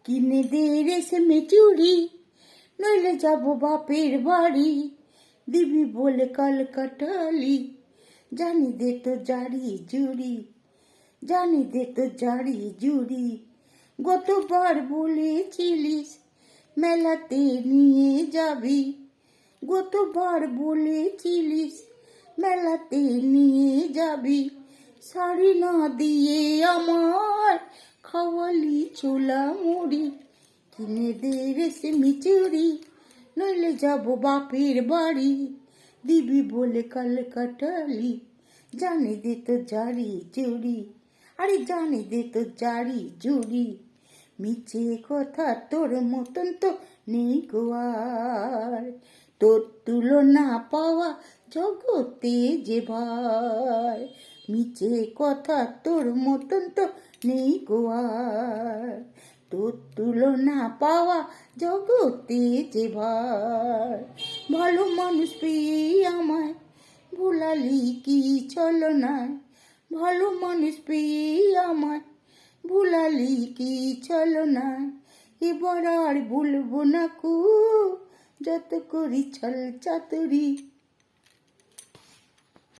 কিনে দে রেশমি চুড়ি, নইলে যাব বাপের বাড়ি। দিবি বলে কাল কাটালি, জানি দে তো জারি জুড়ি, জানি দে তো জারি জুড়ি। গতবার বলেছিলিস মেলাতে নিয়ে যাবি, গতবার বলেছিলিস মেলাতে নিয়ে যাবি। শাড়ি না দিয়ে আমার খাওয়ালি ছোলা মুড়ি। কিনে দে রেশমি চুড়ি, নইলে যাব বাপের বাড়ি। দিবি বলে কাল কাটালি, জানি দে তো জারি জুড়ি, আরে জানি দে তো জারি জুড়ি। মিছে কথা তোর মতন তো নেই গো আর, তোর তুলনা পাওয়া জগতে যে ভার। মিছে কথা তোর মতন তো নেই গো আর, তোর তুলনা পাওয়া জগতে যে ভার। ভালো মানুষ পেয়ে আমায় ভুলালি কি ছলনায়, ভালো মানুষ পেয়ে আমায় ভুলালি কি ছলনায়। এবার আর ভুলবো না কো, যত করি ছল চাতুরি।